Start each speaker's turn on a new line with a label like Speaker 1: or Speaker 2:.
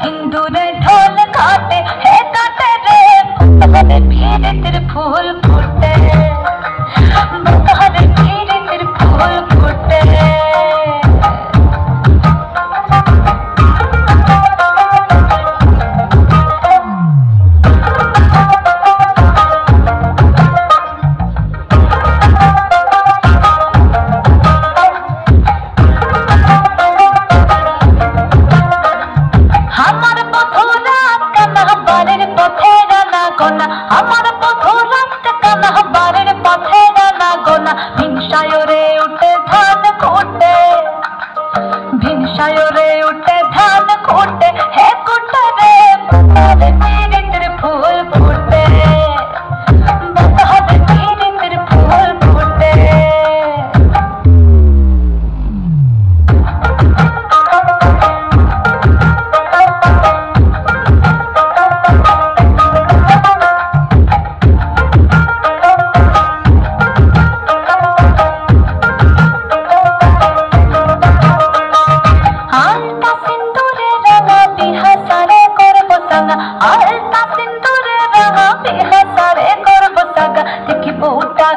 Speaker 1: इंदुरे ढोल काटे है काटे रे बतहरे भीरे तेरे फूल फूटे बतहरे भीरे तेरे फूल फूटे আমার পথরাত কানা বারের পথের না গোনা ভিনসায়রে উঠে ধান কোটে ভিনসায়রে উঠে ধান কোটে হে কোটে রে বতহরে ভীরে তেরে ফুল ফুটে বতহরে ভীরে তেরে ফুল ফুটে आलता सिंदूर रंगा बिहासारे करब सागा देखी बूटा